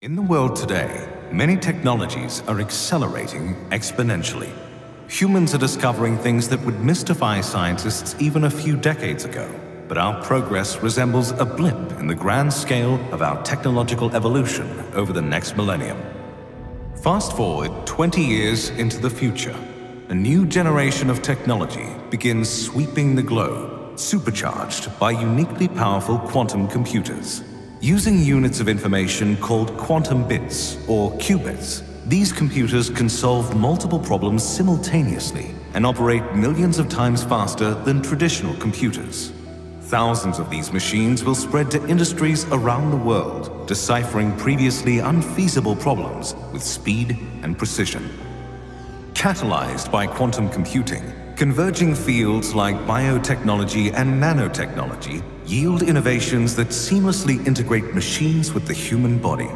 In the world today, many technologies are accelerating exponentially. Humans are discovering things that would mystify scientists even a few decades ago, but our progress resembles a blip in the grand scale of our technological evolution over the next millennium. Fast forward 20 years into the future, a new generation of technology begins sweeping the globe, supercharged by uniquely powerful quantum computers. Using units of information called quantum bits, or qubits, these computers can solve multiple problems simultaneously and operate millions of times faster than traditional computers. Thousands of these machines will spread to industries around the world, deciphering previously unfeasible problems with speed and precision. Catalyzed by quantum computing, converging fields like biotechnology and nanotechnology yield innovations that seamlessly integrate machines with the human body.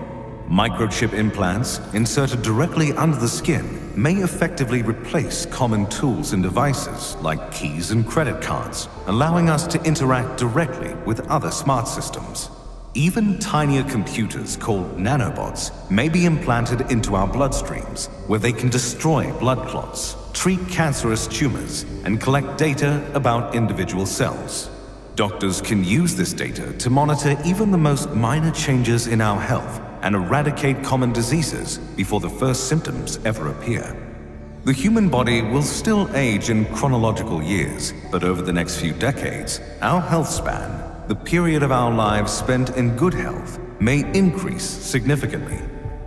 Microchip implants, inserted directly under the skin, may effectively replace common tools and devices like keys and credit cards, allowing us to interact directly with other smart systems. Even tinier computers called nanobots may be implanted into our bloodstreams, where they can destroy blood clots, treat cancerous tumors, and collect data about individual cells. Doctors can use this data to monitor even the most minor changes in our health and eradicate common diseases before the first symptoms ever appear. The human body will still age in chronological years, but over the next few decades, our health span, the period of our lives spent in good health, may increase significantly.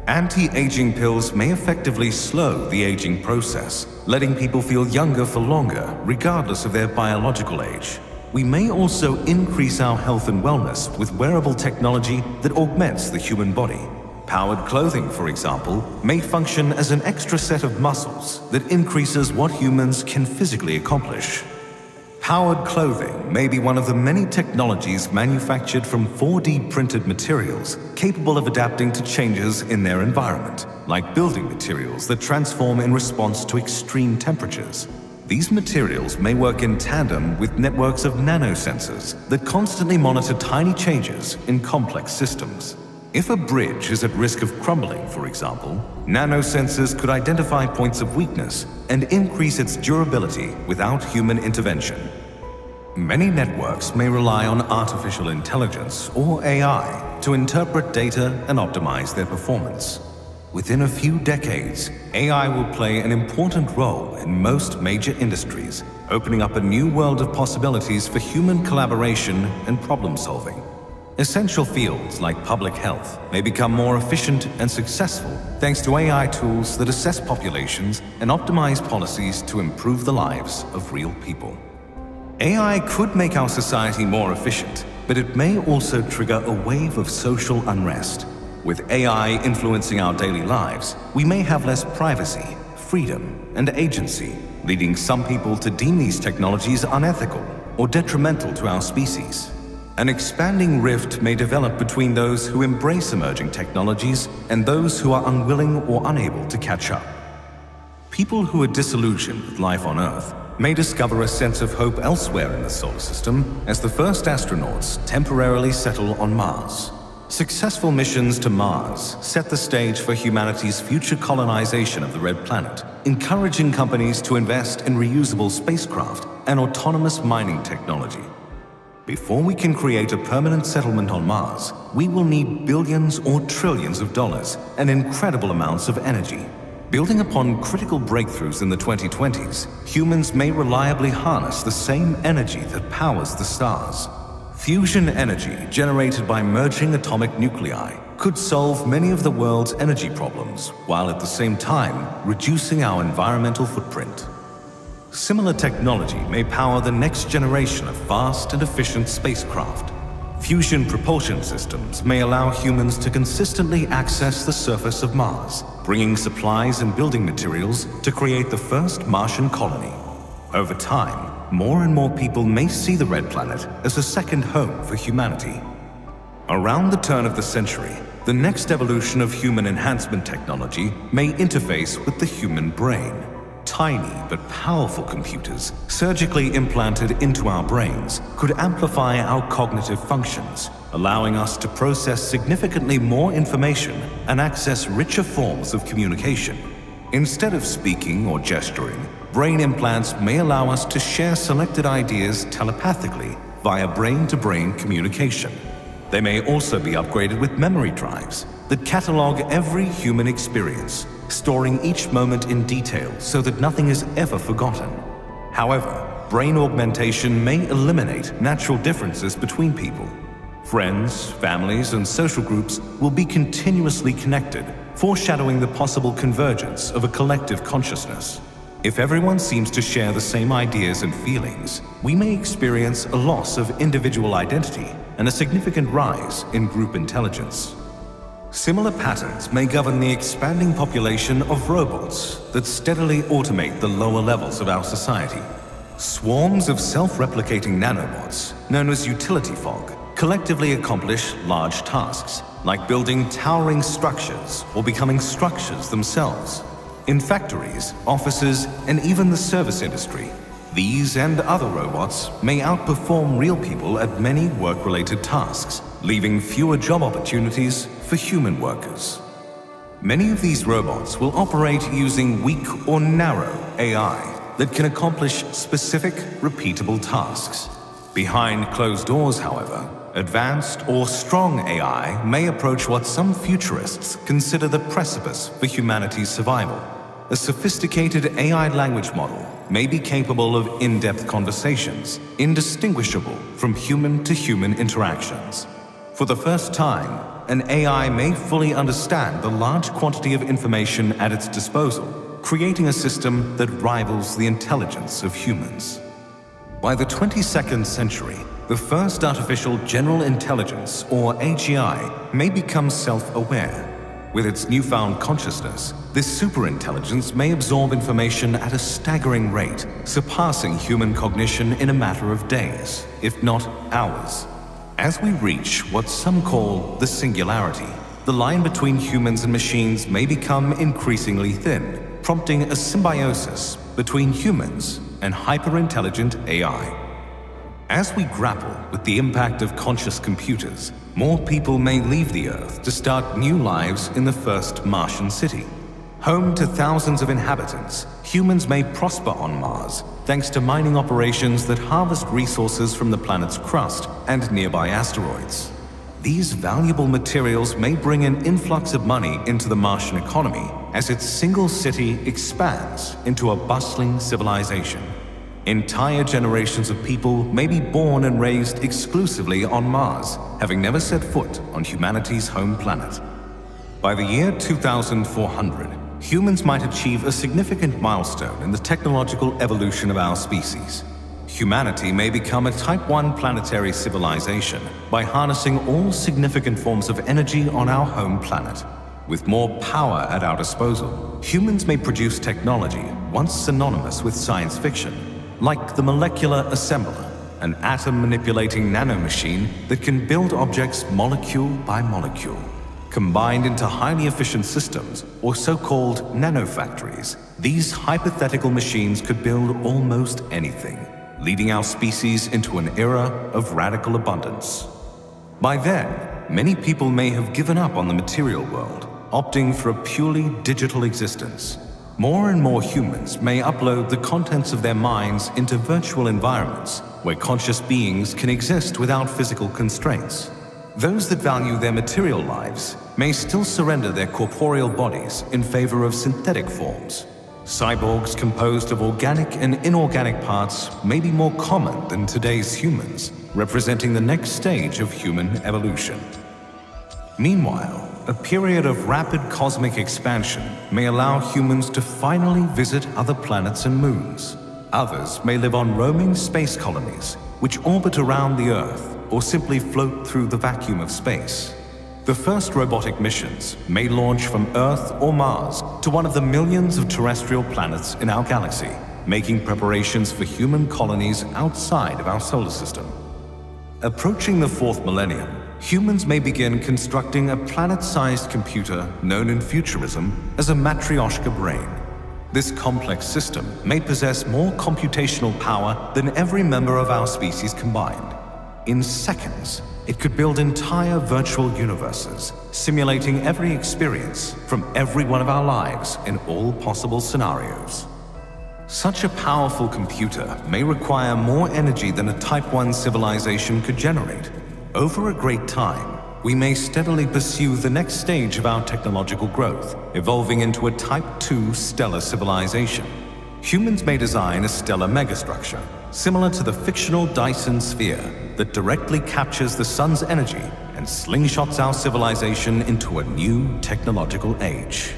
Anti-aging pills may effectively slow the aging process, letting people feel younger for longer, regardless of their biological age. We may also increase our health and wellness with wearable technology that augments the human body. Powered clothing, for example, may function as an extra set of muscles that increases what humans can physically accomplish. Powered clothing may be one of the many technologies manufactured from 4D printed materials capable of adapting to changes in their environment, like building materials that transform in response to extreme temperatures. These materials may work in tandem with networks of nanosensors that constantly monitor tiny changes in complex systems. If a bridge is at risk of crumbling, for example, nanosensors could identify points of weakness and increase its durability without human intervention. Many networks may rely on artificial intelligence, or AI, to interpret data and optimize their performance. Within a few decades, AI will play an important role in most major industries, opening up a new world of possibilities for human collaboration and problem-solving. Essential fields like public health may become more efficient and successful thanks to AI tools that assess populations and optimize policies to improve the lives of real people. AI could make our society more efficient, but it may also trigger a wave of social unrest. With AI influencing our daily lives, we may have less privacy, freedom, and agency, leading some people to deem these technologies unethical or detrimental to our species. An expanding rift may develop between those who embrace emerging technologies and those who are unwilling or unable to catch up. People who are disillusioned with life on Earth may discover a sense of hope elsewhere in the solar system as the first astronauts temporarily settle on Mars. Successful missions to Mars set the stage for humanity's future colonization of the Red Planet, encouraging companies to invest in reusable spacecraft and autonomous mining technology. Before we can create a permanent settlement on Mars, we will need billions or trillions of dollars and incredible amounts of energy. Building upon critical breakthroughs in the 2020s, humans may reliably harness the same energy that powers the stars. Fusion energy generated by merging atomic nuclei could solve many of the world's energy problems, while at the same time reducing our environmental footprint. Similar technology may power the next generation of fast and efficient spacecraft. Fusion propulsion systems may allow humans to consistently access the surface of Mars, bringing supplies and building materials to create the first Martian colony. Over time, more and more people may see the Red Planet as a second home for humanity. Around the turn of the century, the next evolution of human enhancement technology may interface with the human brain. Tiny but powerful computers, surgically implanted into our brains, could amplify our cognitive functions, allowing us to process significantly more information and access richer forms of communication. Instead of speaking or gesturing, brain implants may allow us to share selected ideas telepathically via brain-to-brain communication. They may also be upgraded with memory drives that catalog every human experience, storing each moment in detail so that nothing is ever forgotten. However, brain augmentation may eliminate natural differences between people. Friends, families, and social groups will be continuously connected, foreshadowing the possible convergence of a collective consciousness. If everyone seems to share the same ideas and feelings, we may experience a loss of individual identity and a significant rise in group intelligence. Similar patterns may govern the expanding population of robots that steadily automate the lower levels of our society. Swarms of self-replicating nanobots, known as utility fog, collectively accomplish large tasks, like building towering structures or becoming structures themselves. In factories, offices, and even the service industry, these and other robots may outperform real people at many work-related tasks, leaving fewer job opportunities for human workers. Many of these robots will operate using weak or narrow AI that can accomplish specific, repeatable tasks. Behind closed doors, however, advanced or strong AI may approach what some futurists consider the precipice for humanity's survival. A sophisticated AI language model may be capable of in-depth conversations, indistinguishable from human-to-human interactions. For the first time, an AI may fully understand the large quantity of information at its disposal, creating a system that rivals the intelligence of humans. By the 22nd century, the first artificial general intelligence, or AGI, may become self-aware. With its newfound consciousness, this superintelligence may absorb information at a staggering rate, surpassing human cognition in a matter of days, if not hours. As we reach what some call the singularity, the line between humans and machines may become increasingly thin, prompting a symbiosis between humans and hyper-intelligent AI. As we grapple with the impact of conscious computers, more people may leave the Earth to start new lives in the first Martian city. Home to thousands of inhabitants, humans may prosper on Mars thanks to mining operations that harvest resources from the planet's crust and nearby asteroids. These valuable materials may bring an influx of money into the Martian economy as its single city expands into a bustling civilization. Entire generations of people may be born and raised exclusively on Mars, having never set foot on humanity's home planet. By the year 2400, humans might achieve a significant milestone in the technological evolution of our species. Humanity may become a Type 1 planetary civilization by harnessing all significant forms of energy on our home planet. With more power at our disposal, humans may produce technology once synonymous with science fiction, like the molecular assembler, an atom-manipulating nanomachine that can build objects molecule by molecule. Combined into highly efficient systems, or so-called nanofactories, these hypothetical machines could build almost anything, leading our species into an era of radical abundance. By then, many people may have given up on the material world, opting for a purely digital existence. More and more humans may upload the contents of their minds into virtual environments where conscious beings can exist without physical constraints. Those that value their material lives may still surrender their corporeal bodies in favor of synthetic forms. Cyborgs composed of organic and inorganic parts may be more common than today's humans, representing the next stage of human evolution. Meanwhile, a period of rapid cosmic expansion may allow humans to finally visit other planets and moons. Others may live on roaming space colonies, which orbit around the Earth or simply float through the vacuum of space. The first robotic missions may launch from Earth or Mars to one of the millions of terrestrial planets in our galaxy, making preparations for human colonies outside of our solar system. Approaching the fourth millennium, humans may begin constructing a planet-sized computer known in futurism as a matryoshka brain. This complex system may possess more computational power than every member of our species combined. In seconds, it could build entire virtual universes, simulating every experience from every one of our lives in all possible scenarios. Such a powerful computer may require more energy than a Type 1 civilization could generate. Over a great time, we may steadily pursue the next stage of our technological growth, evolving into a Type 2 stellar civilization. Humans may design a stellar megastructure, similar to the fictional Dyson sphere, that directly captures the sun's energy and slingshots our civilization into a new technological age.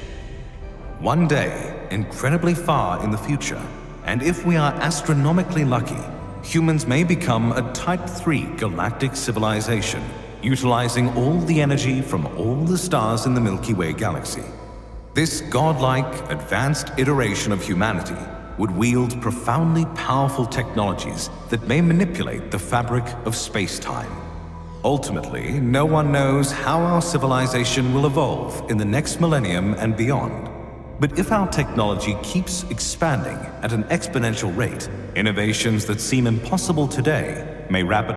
One day, incredibly far in the future, and if we are astronomically lucky, humans may become a Type 3 galactic civilization, utilizing all the energy from all the stars in the Milky Way galaxy. This godlike, advanced iteration of humanity would wield profoundly powerful technologies that may manipulate the fabric of space-time. Ultimately, no one knows how our civilization will evolve in the next millennium and beyond. But if our technology keeps expanding at an exponential rate, innovations that seem impossible today may rapidly